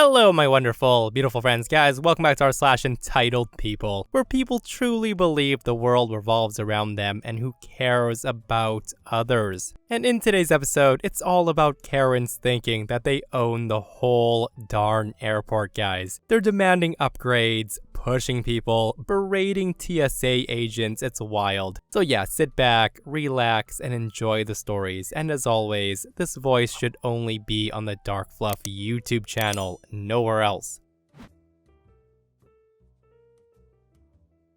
Hello, my wonderful, beautiful friends, guys. Welcome back to our /EntitledPeople, where people truly believe the world revolves around them and who cares about others. And in today's episode, it's all about Karens thinking that they own the whole darn airport, guys. They're demanding upgrades, pushing people, berating TSA agents. It's wild. So yeah, sit back, relax, and enjoy the stories. And as always, this voice should only be on the Dark Fluff YouTube channel, nowhere else.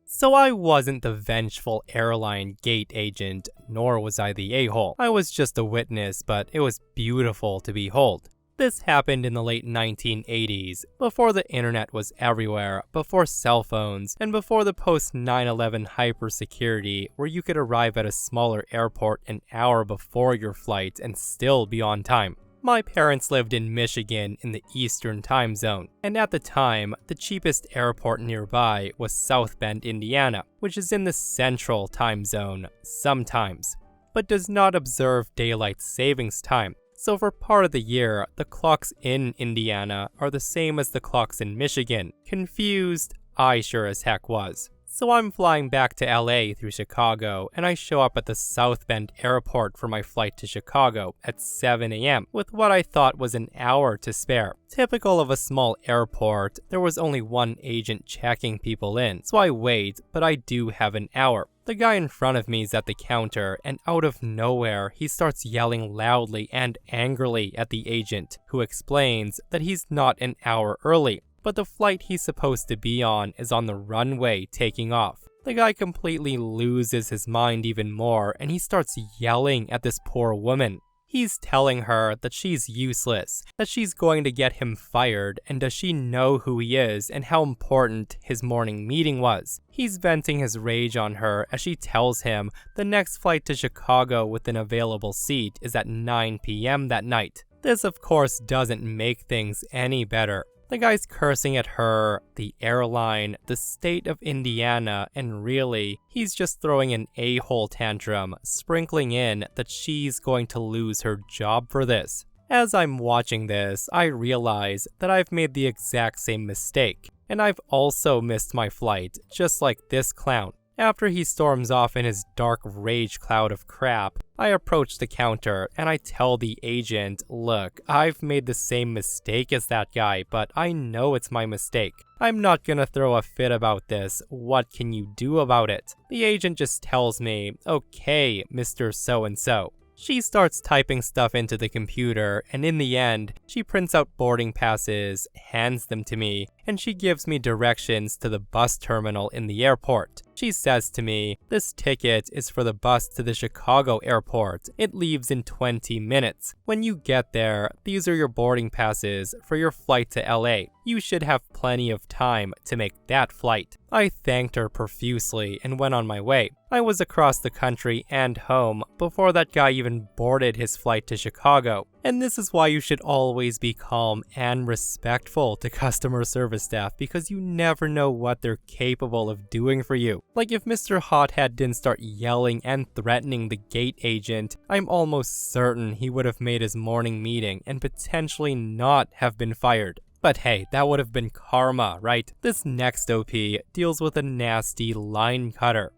So I wasn't the vengeful airline gate agent, nor was I the a-hole. I was just a witness, but it was beautiful to behold. This happened in the late 1980s, before the internet was everywhere, before cell phones, and before the post-9/11 hypersecurity, where you could arrive at a smaller airport an hour before your flight and still be on time. My parents lived in Michigan in the Eastern time zone, and at the time, the cheapest airport nearby was South Bend, Indiana, which is in the Central time zone sometimes, but does not observe daylight savings time. So for part of the year, the clocks in Indiana are the same as the clocks in Michigan. Confused? I sure as heck was. So I'm flying back to LA through Chicago, and I show up at the South Bend airport for my flight to Chicago at 7 a.m. with what I thought was an hour to spare. Typical of a small airport, there was only one agent checking people in, so I wait, but I do have an hour. The guy in front of me is at the counter, and out of nowhere, he starts yelling loudly and angrily at the agent, who explains that he's not an hour early, but the flight he's supposed to be on is on the runway taking off. The guy completely loses his mind even more, and he starts yelling at this poor woman. He's telling her that she's useless, that she's going to get him fired, and does she know who he is and how important his morning meeting was. He's venting his rage on her as she tells him the next flight to Chicago with an available seat is at 9 p.m. that night. This, of course, doesn't make things any better. The guy's cursing at her, the airline, the state of Indiana, and really, he's just throwing an a-hole tantrum, sprinkling in that she's going to lose her job for this. As I'm watching this, I realize that I've made the exact same mistake, and I've also missed my flight, just like this clown. After he storms off in his dark rage cloud of crap, I approach the counter and I tell the agent, look, I've made the same mistake as that guy, but I know it's my mistake. I'm not gonna throw a fit about this. What can you do about it? The agent just tells me, okay, Mr. So-and-so. She starts typing stuff into the computer, and in the end, she prints out boarding passes, hands them to me, and she gives me directions to the bus terminal in the airport. She says to me, this ticket is for the bus to the Chicago airport. It leaves in 20 minutes. When you get there, these are your boarding passes for your flight to LA. You should have plenty of time to make that flight. I thanked her profusely and went on my way. I was across the country and home before that guy even boarded his flight to Chicago. And this is why you should always be calm and respectful to customer service staff, because you never know what they're capable of doing for you. Like if Mr. Hothead didn't start yelling and threatening the gate agent, I'm almost certain he would have made his morning meeting and potentially not have been fired. But hey, that would have been karma, right? This next OP deals with a nasty line cutter.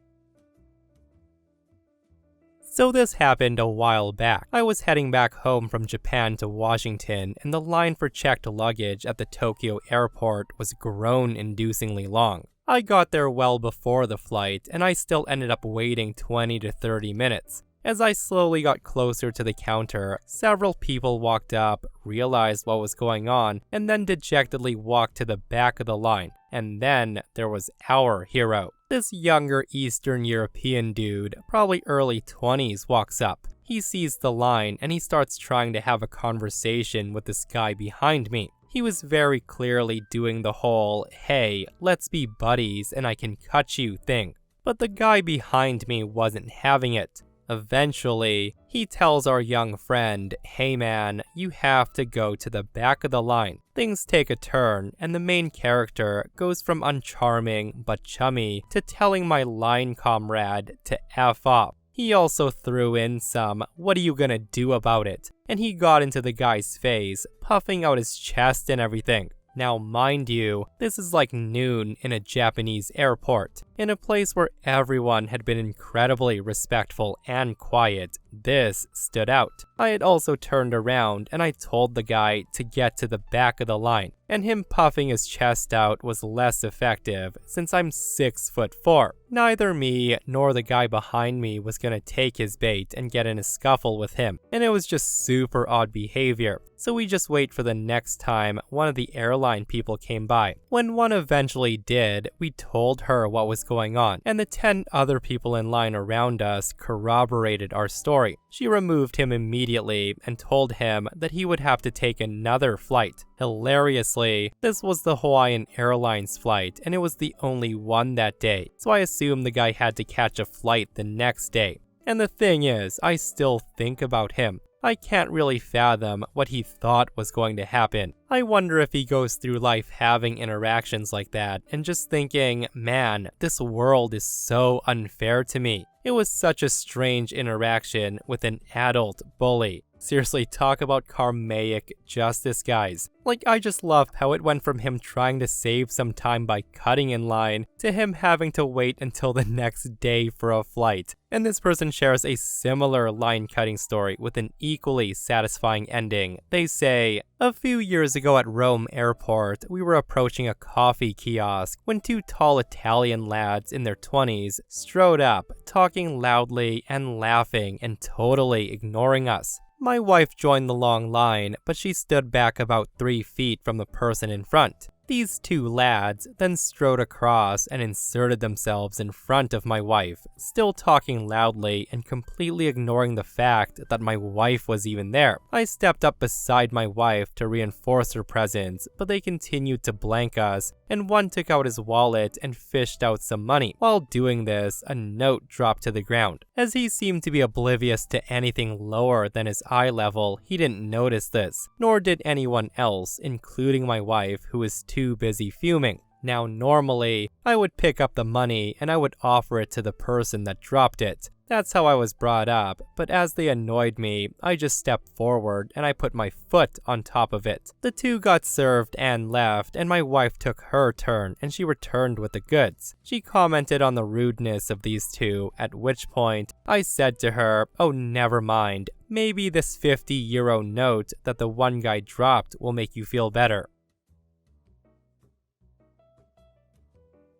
So this happened a while back. I was heading back home from Japan to Washington, and the line for checked luggage at the Tokyo airport was groan-inducingly long. I got there well before the flight, and I still ended up waiting 20 to 30 minutes. As I slowly got closer to the counter, several people walked up, realized what was going on, and then dejectedly walked to the back of the line. And then there was our hero. This younger Eastern European dude, probably early 20s, walks up. He sees the line and he starts trying to have a conversation with this guy behind me. He was very clearly doing the whole, hey, let's be buddies and I can cut you thing. But the guy behind me wasn't having it. Eventually, he tells our young friend, hey man, you have to go to the back of the line. Things take a turn, and the main character goes from uncharming but chummy to telling my line comrade to F off. He also threw in some, "What are you gonna do about it?" And he got into the guy's face, puffing out his chest and everything. Now mind you, this is like noon in a Japanese airport, in a place where everyone had been incredibly respectful and quiet. This stood out. I had also turned around and I told the guy to get to the back of the line, and him puffing his chest out was less effective since I'm 6'4". Neither me nor the guy behind me was gonna take his bait and get in a scuffle with him, and it was just super odd behavior. So we just wait for the next time one of the airline people came by. When one eventually did, we told her what was going on, and the 10 other people in line around us corroborated our story. She removed him immediately and told him that he would have to take another flight. Hilariously, this was the Hawaiian Airlines flight, and it was the only one that day, so I assumed the guy had to catch a flight the next day. And the thing is, I still think about him. I can't really fathom what he thought was going to happen. I wonder if he goes through life having interactions like that and just thinking, man, this world is so unfair to me. It was such a strange interaction with an adult bully. Seriously, talk about karmaic justice, guys. Like, I just love how it went from him trying to save some time by cutting in line to him having to wait until the next day for a flight. And this person shares a similar line cutting story with an equally satisfying ending. They say, "A few years ago at Rome airport, we were approaching a coffee kiosk when 2 tall Italian lads in their 20s strode up, talking loudly and laughing and totally ignoring us. My wife joined the long line, but she stood back about 3 feet from the person in front. These 2 lads then strode across and inserted themselves in front of my wife, still talking loudly and completely ignoring the fact that my wife was even there. I stepped up beside my wife to reinforce her presence, but they continued to blank us, and one took out his wallet and fished out some money. While doing this, a note dropped to the ground. As he seemed to be oblivious to anything lower than his eye level, he didn't notice this, nor did anyone else, including my wife, who was too busy fuming. Now normally, I would pick up the money and I would offer it to the person that dropped it. That's how I was brought up, but as they annoyed me, I just stepped forward and I put my foot on top of it. The 2 got served and left, and my wife took her turn and she returned with the goods. She commented on the rudeness of these 2, at which point I said to her, "Oh, never mind. Maybe this €50 note that the one guy dropped will make you feel better."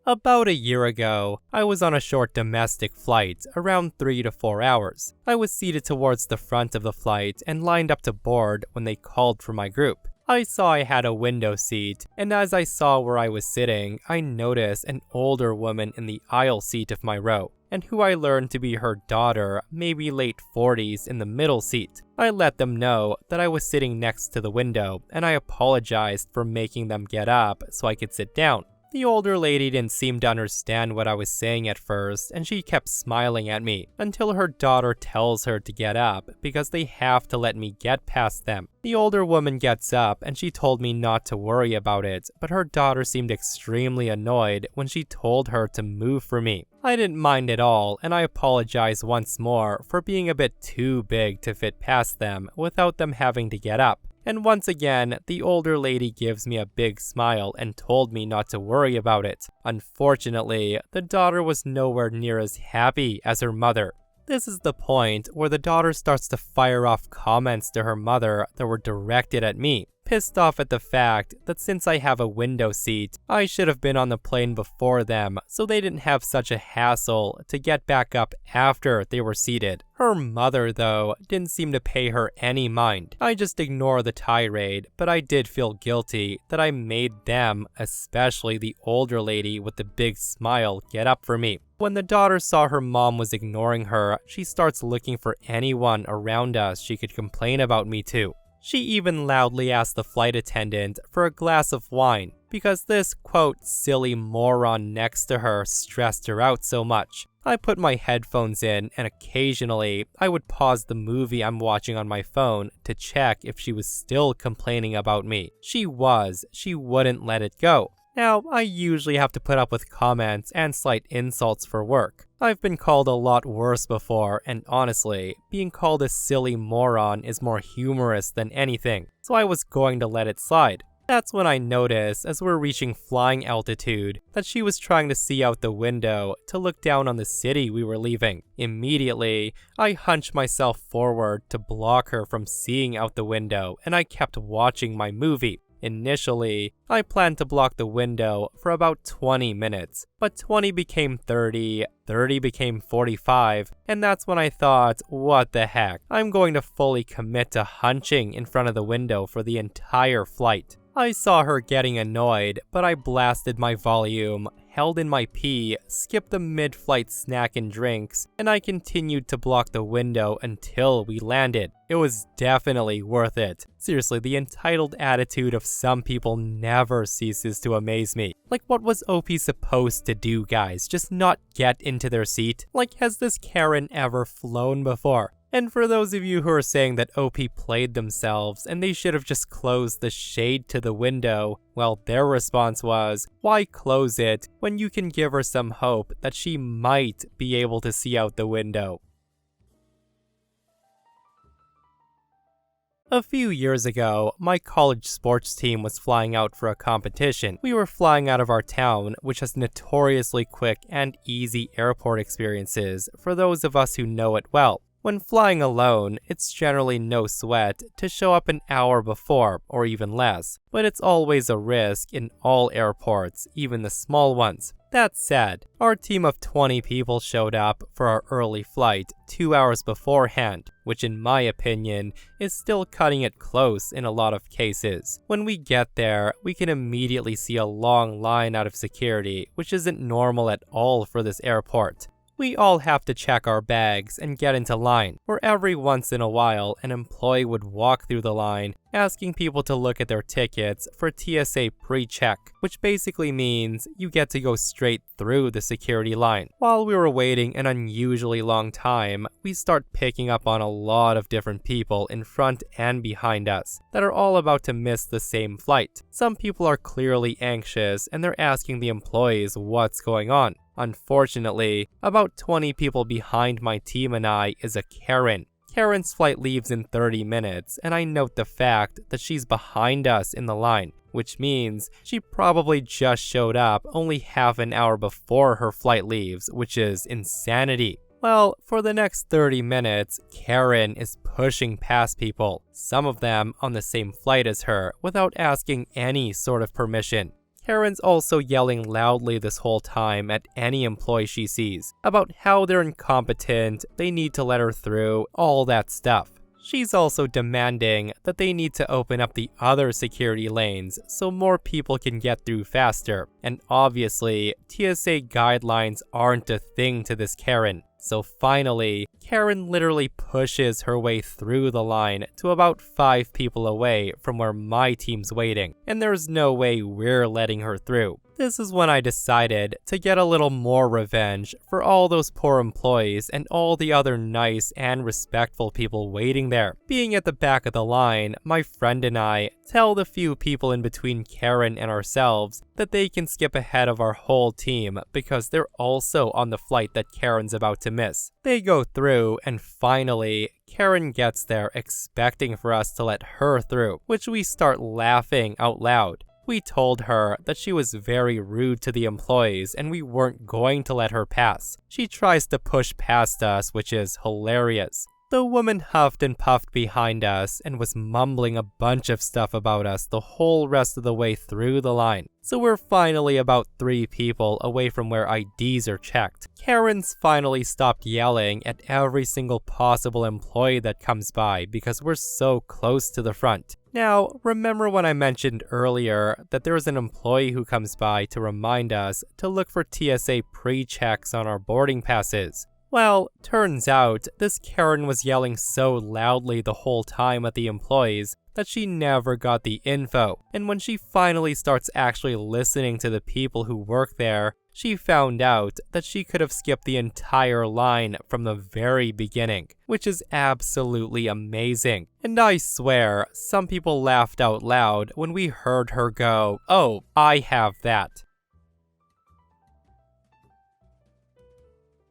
About a year ago, I was on a short domestic flight, around 3 to 4 hours. I was seated towards the front of the flight and lined up to board when they called for my group. I saw I had a window seat, and as I saw where I was sitting, I noticed an older woman in the aisle seat of my row, and who I learned to be her daughter, maybe late 40s, in the middle seat. I let them know that I was sitting next to the window, and I apologized for making them get up so I could sit down. The older lady didn't seem to understand what I was saying at first, and she kept smiling at me until her daughter tells her to get up because they have to let me get past them. The older woman gets up and she told me not to worry about it, but her daughter seemed extremely annoyed when she told her to move for me. I didn't mind at all, and I apologized once more for being a bit too big to fit past them without them having to get up. And once again, the older lady gives me a big smile and told me not to worry about it. Unfortunately, the daughter was nowhere near as happy as her mother. This is the point where the daughter starts to fire off comments to her mother that were directed at me, pissed off at the fact that since I have a window seat, I should have been on the plane before them so they didn't have such a hassle to get back up after they were seated. Her mother, though, didn't seem to pay her any mind. I just ignore the tirade, but I did feel guilty that I made them, especially the older lady with the big smile, get up for me. When the daughter saw her mom was ignoring her, she starts looking for anyone around us she could complain about me to. She even loudly asked the flight attendant for a glass of wine because this, quote, silly moron next to her stressed her out so much. I put my headphones in, and occasionally I would pause the movie I'm watching on my phone to check if she was still complaining about me. She wouldn't let it go. Now, I usually have to put up with comments and slight insults for work. I've been called a lot worse before, and honestly, being called a silly moron is more humorous than anything, so I was going to let it slide. That's when I noticed, as we're reaching flying altitude, that she was trying to see out the window to look down on the city we were leaving. Immediately, I hunched myself forward to block her from seeing out the window, and I kept watching my movie. Initially, I planned to block the window for about 20 minutes, but 20 became 30, 30 became 45, and that's when I thought, what the heck, I'm going to fully commit to hunching in front of the window for the entire flight. I saw her getting annoyed, but I blasted my volume, held in my pee, skipped the mid-flight snack and drinks, and I continued to block the window until we landed. It was definitely worth it. Seriously, the entitled attitude of some people never ceases to amaze me. Like, what was OP supposed to do, guys? Just not get into their seat? Like, has this Karen ever flown before? And for those of you who are saying that OP played themselves and they should have just closed the shade to the window, well, their response was, why close it when you can give her some hope that she might be able to see out the window? A few years ago, my college sports team was flying out for a competition. We were flying out of our town, which has notoriously quick and easy airport experiences for those of us who know it well. When flying alone, it's generally no sweat to show up an hour before, or even less, but it's always a risk in all airports, even the small ones. That said, our team of 20 people showed up for our early flight 2 hours beforehand, which in my opinion is still cutting it close in a lot of cases. When we get there, we can immediately see a long line out of security, which isn't normal at all for this airport. We all have to check our bags and get into line, where every once in a while an employee would walk through the line asking people to look at their tickets for TSA pre-check, which basically means you get to go straight through the security line. While we were waiting an unusually long time, we start picking up on a lot of different people in front and behind us that are all about to miss the same flight. Some people are clearly anxious and they're asking the employees what's going on. Unfortunately, about 20 people behind my team and I is a Karen. Karen's flight leaves in 30 minutes, and I note the fact that she's behind us in the line, which means she probably just showed up only half an hour before her flight leaves, which is insanity. Well, for the next 30 minutes, Karen is pushing past people, some of them on the same flight as her, without asking any sort of permission. Karen's also yelling loudly this whole time at any employee she sees about how they're incompetent, they need to let her through, all that stuff. She's also demanding that they need to open up the other security lanes so more people can get through faster. And obviously, TSA guidelines aren't a thing to this Karen. So finally, Karen literally pushes her way through the line to about 5 people away from where my team's waiting, and there's no way we're letting her through. This is when I decided to get a little more revenge for all those poor employees and all the other nice and respectful people waiting there. Being at the back of the line, my friend and I tell the few people in between Karen and ourselves that they can skip ahead of our whole team because they're also on the flight that Karen's about to miss. They go through, and finally, Karen gets there expecting for us to let her through, which we start laughing out loud. We told her that she was very rude to the employees and we weren't going to let her pass. She tries to push past us, which is hilarious. The woman huffed and puffed behind us and was mumbling a bunch of stuff about us the whole rest of the way through the line. So we're finally about 3 people away from where IDs are checked. Karen's finally stopped yelling at every single possible employee that comes by because we're so close to the front. Now, remember when I mentioned earlier that there is an employee who comes by to remind us to look for TSA pre-checks on our boarding passes? Well, turns out this Karen was yelling so loudly the whole time at the employees that she never got the info. And when she finally starts actually listening to the people who work there, she found out that she could have skipped the entire line from the very beginning, which is absolutely amazing. And I swear, some people laughed out loud when we heard her go, "Oh, I have that."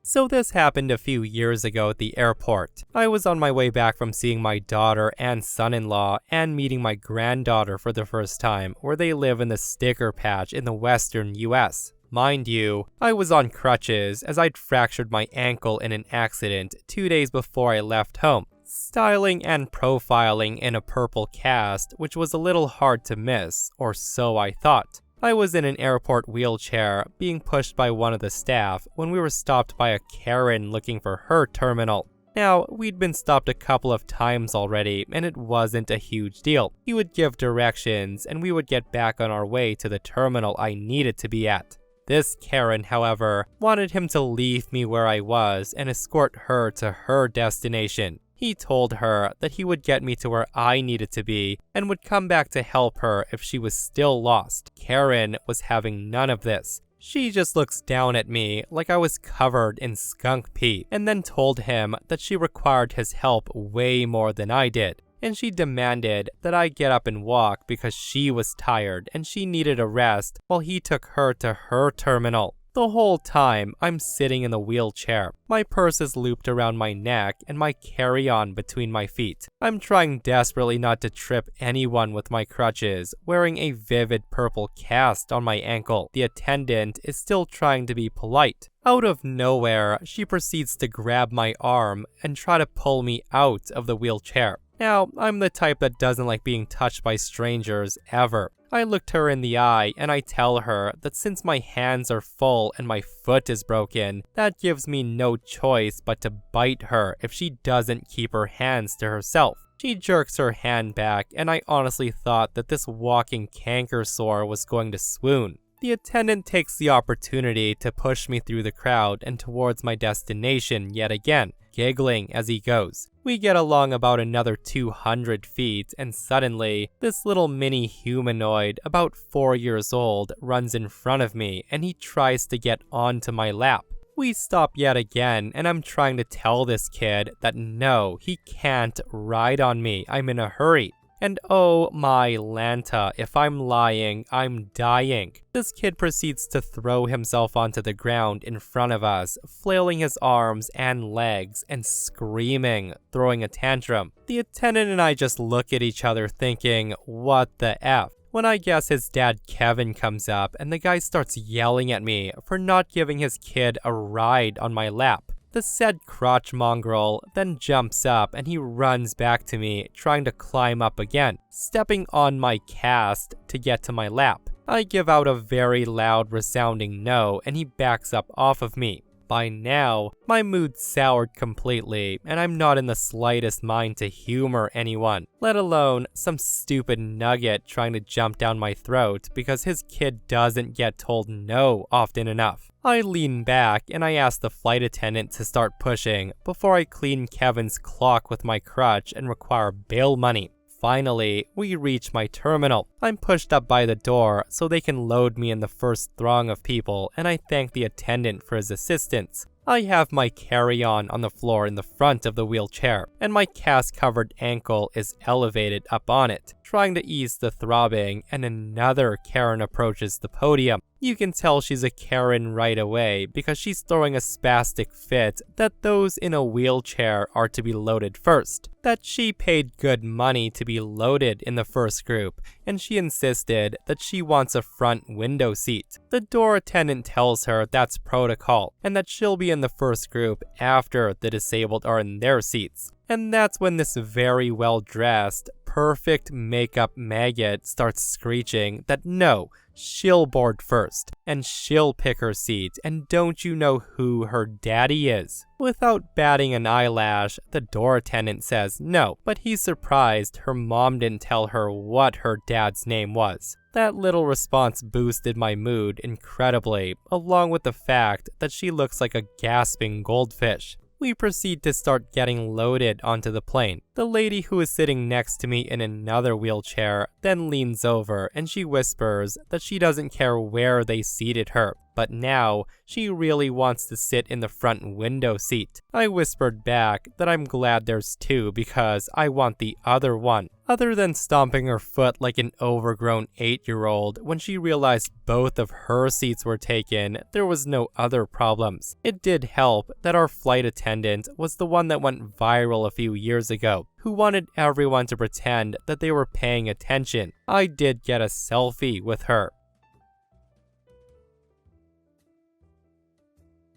So this happened a few years ago at the airport. I was on my way back from seeing my daughter and son-in-law and meeting my granddaughter for the first time, where they live in the sticker patch in the western US. Mind you, I was on crutches as I'd fractured my ankle in an accident 2 days before I left home, styling and profiling in a purple cast, which was a little hard to miss, or so I thought. I was in an airport wheelchair, being pushed by one of the staff when we were stopped by a Karen looking for her terminal. Now, we'd been stopped a couple of times already, and it wasn't a huge deal. He would give directions, and we would get back on our way to the terminal I needed to be at. This Karen, however, wanted him to leave me where I was and escort her to her destination. He told her that he would get me to where I needed to be and would come back to help her if she was still lost. Karen was having none of this. She just looks down at me like I was covered in skunk pee, and then told him that she required his help way more than I did. And she demanded that I get up and walk because she was tired and she needed a rest while he took her to her terminal. The whole time, I'm sitting in the wheelchair. My purse is looped around my neck and my carry-on between my feet. I'm trying desperately not to trip anyone with my crutches, wearing a vivid purple cast on my ankle. The attendant is still trying to be polite. Out of nowhere, she proceeds to grab my arm and try to pull me out of the wheelchair. Now, I'm the type that doesn't like being touched by strangers, ever. I looked her in the eye and I tell her that since my hands are full and my foot is broken, that gives me no choice but to bite her if she doesn't keep her hands to herself. She jerks her hand back and I honestly thought that this walking canker sore was going to swoon. The attendant takes the opportunity to push me through the crowd and towards my destination yet again, giggling as he goes. We get along about another 200 feet, and suddenly, this little mini humanoid, about 4 years old, runs in front of me, and he tries to get onto my lap. We stop yet again, and I'm trying to tell this kid that no, he can't ride on me, I'm in a hurry. And oh my Lanta, if I'm lying, I'm dying. This kid proceeds to throw himself onto the ground in front of us, flailing his arms and legs and screaming, throwing a tantrum. The attendant and I just look at each other thinking, what the F? When I guess his dad Kevin comes up and the guy starts yelling at me for not giving his kid a ride on my lap. The said crotch mongrel then jumps up and he runs back to me, trying to climb up again, stepping on my cast to get to my lap. I give out a very loud resounding no and he backs up off of me. By now, my mood soured completely, and I'm not in the slightest mind to humor anyone, let alone some stupid nugget trying to jump down my throat because his kid doesn't get told no often enough. I lean back and I ask the flight attendant to start pushing before I clean Kevin's clock with my crutch and require bail money. Finally, we reach my terminal. I'm pushed up by the door so they can load me in the first throng of people, and I thank the attendant for his assistance. I have my carry-on on the floor in the front of the wheelchair, and my cast-covered ankle is elevated up on it, trying to ease the throbbing, and another Karen approaches the podium. You can tell she's a Karen right away because she's throwing a spastic fit that those in a wheelchair are to be loaded first, that she paid good money to be loaded in the first group, and she insisted that she wants a front window seat. The door attendant tells her that's protocol, and that she'll be in the first group after the disabled are in their seats. And that's when this very well-dressed, perfect makeup maggot starts screeching that no, she'll board first, and she'll pick her seat, and don't you know who her daddy is? Without batting an eyelash, the door attendant says no, but he's surprised her mom didn't tell her what her dad's name was. That little response boosted my mood incredibly, along with the fact that she looks like a gasping goldfish. We proceed to start getting loaded onto the plane. The lady who is sitting next to me in another wheelchair then leans over and she whispers that she doesn't care where they seated her, but now she really wants to sit in the front window seat. I whispered back that I'm glad there's two because I want the other one. Other than stomping her foot like an overgrown 8-year-old when she realized both of her seats were taken, there was no other problems. It did help that our flight attendant was the one that went viral a few years ago, who wanted everyone to pretend that they were paying attention. I did get a selfie with her.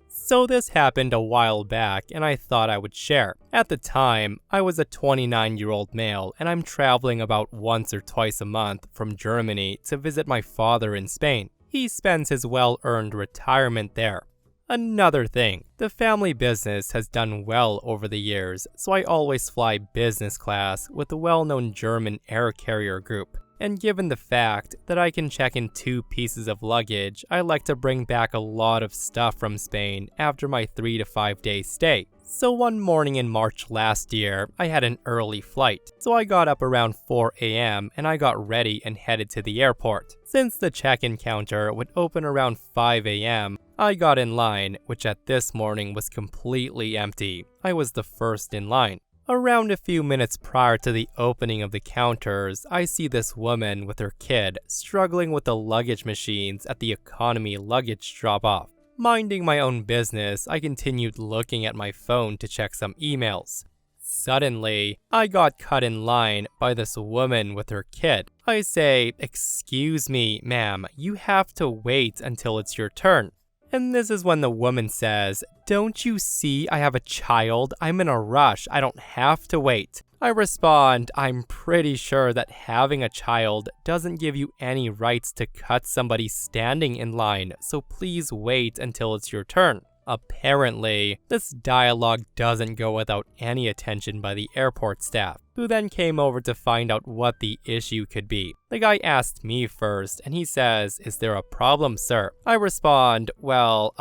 So this happened a while back and I thought I would share. At the time, I was a 29-year-old male and I'm traveling about once or twice a month from Germany to visit my father in Spain. He spends his well-earned retirement there. Another thing, the family business has done well over the years, so I always fly business class with the well-known German air carrier group. And given the fact that I can check in 2 pieces of luggage, I like to bring back a lot of stuff from Spain after my 3 to 5 day stay. So one morning in March last year, I had an early flight. So I got up around 4 a.m. and I got ready and headed to the airport. Since the check-in counter would open around 5 a.m., I got in line, which at this morning was completely empty. I was the first in line. Around a few minutes prior to the opening of the counters, I see this woman with her kid struggling with the luggage machines at the economy luggage drop-off. Minding my own business, I continued looking at my phone to check some emails. Suddenly, I got cut in line by this woman with her kid. I say, "Excuse me, ma'am, you have to wait until it's your turn." And this is when the woman says, "Don't you see I have a child? I'm in a rush. I don't have to wait." I respond, "I'm pretty sure that having a child doesn't give you any rights to cut somebody standing in line, so please wait until it's your turn." Apparently, this dialogue doesn't go without any attention by the airport staff, who then came over to find out what the issue could be. The guy asked me first, and he says, "Is there a problem, sir?" I respond, "Well,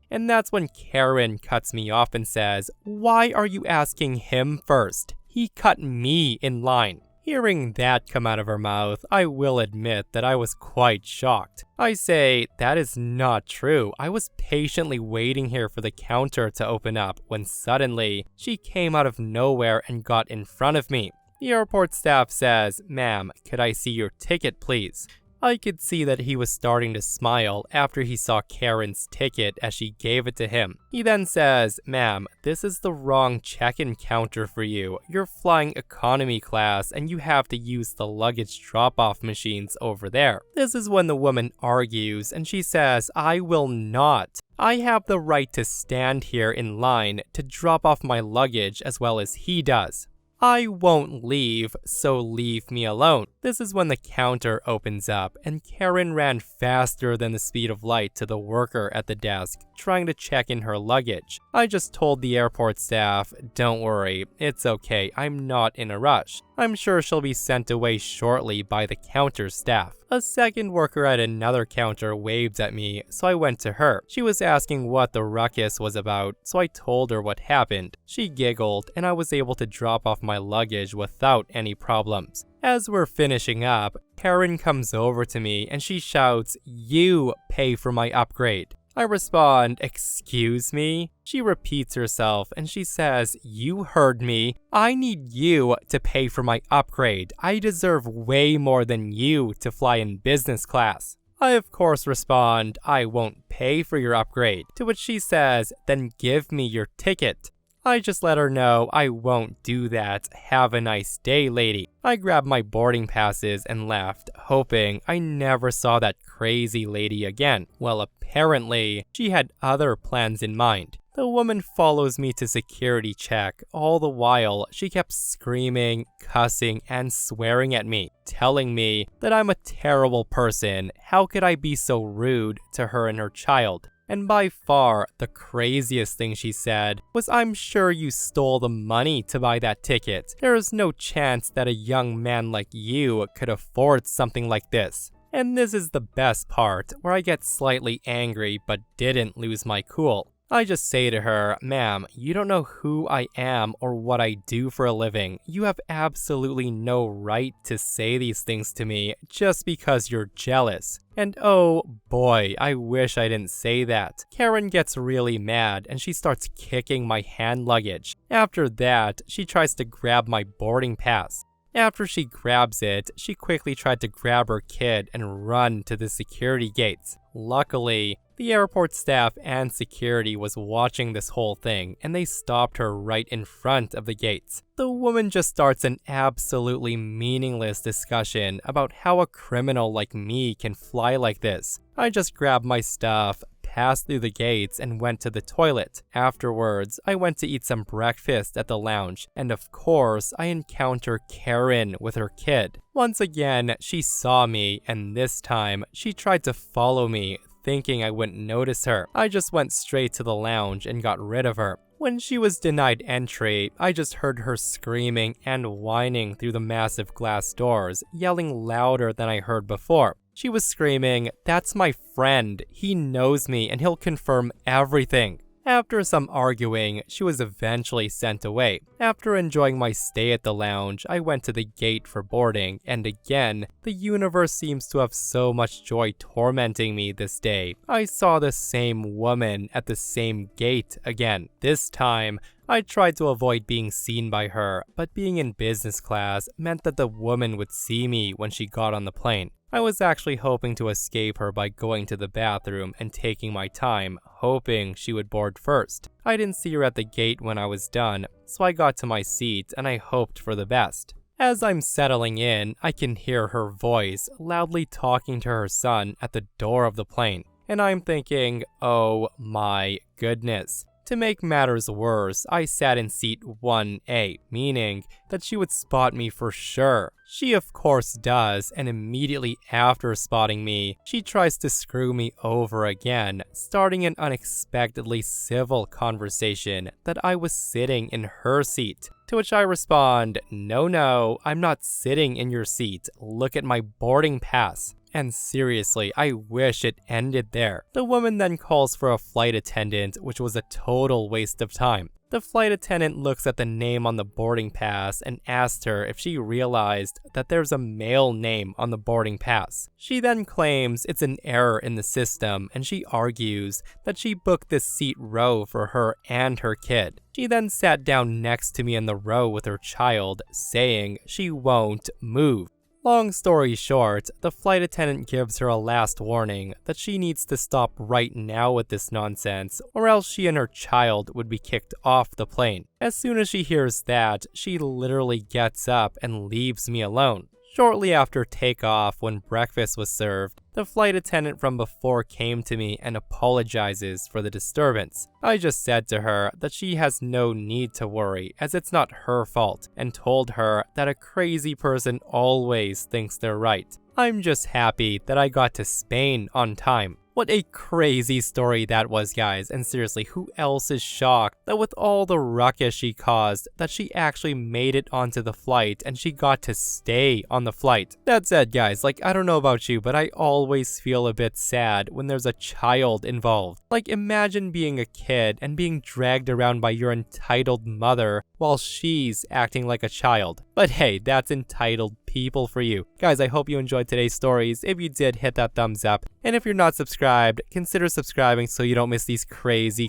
And that's when Karen cuts me off and says, "Why are you asking him first? He cut me in line." Hearing that come out of her mouth, I will admit that I was quite shocked. I say, "That is not true. I was patiently waiting here for the counter to open up when suddenly she came out of nowhere and got in front of me." The airport staff says, "Ma'am, could I see your ticket, please?" I could see that he was starting to smile after he saw Karen's ticket as she gave it to him. He then says, "Ma'am, this is the wrong check-in counter for you. You're flying economy class and you have to use the luggage drop-off machines over there." This is when the woman argues and she says, "I will not. I have the right to stand here in line to drop off my luggage as well as he does. I won't leave, so leave me alone." This is when the counter opens up, and Karen ran faster than the speed of light to the worker at the desk, trying to check in her luggage. I just told the airport staff, "Don't worry, it's okay, I'm not in a rush. I'm sure she'll be sent away shortly by the counter staff." A second worker at another counter waved at me, so I went to her. She was asking what the ruckus was about, so I told her what happened. She giggled, and I was able to drop off my luggage without any problems. As we're finishing up, Karen comes over to me and she shouts, "You pay for my upgrade." I respond, "Excuse me?" She repeats herself and she says, "You heard me. I need you to pay for my upgrade. I deserve way more than you to fly in business class." I of course respond, "I won't pay for your upgrade," to which she says, "Then give me your ticket." I just let her know I won't do that. "Have a nice day, lady." I grabbed my boarding passes and left, hoping I never saw that crazy lady again. Well, apparently, she had other plans in mind. The woman follows me to security check. All the while, she kept screaming, cussing, and swearing at me, telling me that I'm a terrible person. How could I be so rude to her and her child? And by far, the craziest thing she said was, "I'm sure you stole the money to buy that ticket. There is no chance that a young man like you could afford something like this." And this is the best part, where I get slightly angry but didn't lose my cool. I just say to her, "Ma'am, you don't know who I am or what I do for a living. You have absolutely no right to say these things to me just because you're jealous." And oh boy, I wish I didn't say that. Karen gets really mad and she starts kicking my hand luggage. After that, she tries to grab my boarding pass. After she grabs it, she quickly tried to grab her kid and run to the security gates. Luckily, the airport staff and security was watching this whole thing, and they stopped her right in front of the gates. The woman just starts an absolutely meaningless discussion about how a criminal like me can fly like this. I just grabbed my stuff, passed through the gates, and went to the toilet. Afterwards, I went to eat some breakfast at the lounge, and of course, I encounter Karen with her kid. Once again, she saw me, and this time, she tried to follow me, thinking I wouldn't notice her. I just went straight to the lounge and got rid of her. When she was denied entry, I just heard her screaming and whining through the massive glass doors, yelling louder than I heard before. She was screaming, "That's my friend. He knows me and he'll confirm everything." After some arguing, she was eventually sent away. After enjoying my stay at the lounge, I went to the gate for boarding, and again, the universe seems to have so much joy tormenting me this day. I saw the same woman at the same gate again. This time, I tried to avoid being seen by her, but being in business class meant that the woman would see me when she got on the plane. I was actually hoping to escape her by going to the bathroom and taking my time, hoping she would board first. I didn't see her at the gate when I was done, so I got to my seat and I hoped for the best. As I'm settling in, I can hear her voice loudly talking to her son at the door of the plane, and I'm thinking, oh my goodness. To make matters worse, I sat in seat 1A, meaning that she would spot me for sure. She of course does, and immediately after spotting me, she tries to screw me over again, starting an unexpectedly civil conversation that I was sitting in her seat. To which I respond, no, I'm not sitting in your seat. Look at my boarding pass. And seriously, I wish it ended there. The woman then calls for a flight attendant, which was a total waste of time. The flight attendant looks at the name on the boarding pass and asks her if she realized that there's a male name on the boarding pass. She then claims it's an error in the system, and she argues that she booked this seat row for her and her kid. She then sat down next to me in the row with her child, saying she won't move. Long story short, the flight attendant gives her a last warning that she needs to stop right now with this nonsense, or else she and her child would be kicked off the plane. As soon as she hears that, she literally gets up and leaves me alone. Shortly after takeoff, when breakfast was served, the flight attendant from before came to me and apologizes for the disturbance. I just said to her that she has no need to worry, as it's not her fault, and told her that a crazy person always thinks they're right. I'm just happy that I got to Spain on time. What a crazy story that was, guys, and seriously, who else is shocked that with all the ruckus she caused, that she actually made it onto the flight and she got to stay on the flight? That said, guys, I don't know about you, but I always feel a bit sad when there's a child involved. Imagine being a kid and being dragged around by your entitled mother while she's acting like a child. But hey, that's entitled people for you. Guys, I hope you enjoyed today's stories. If you did, hit that thumbs up. And if you're not subscribed, consider subscribing so you don't miss these crazy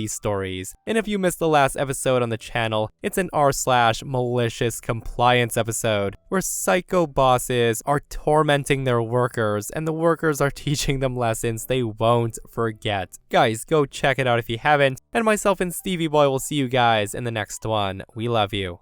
stories. And if you missed the last episode on the channel, it's an r/malicious compliance episode where psycho bosses are tormenting their workers and the workers are teaching them lessons they won't forget. Guys, go check it out if you haven't. And myself and Stevie Boy will see you guys in the next one. We love you.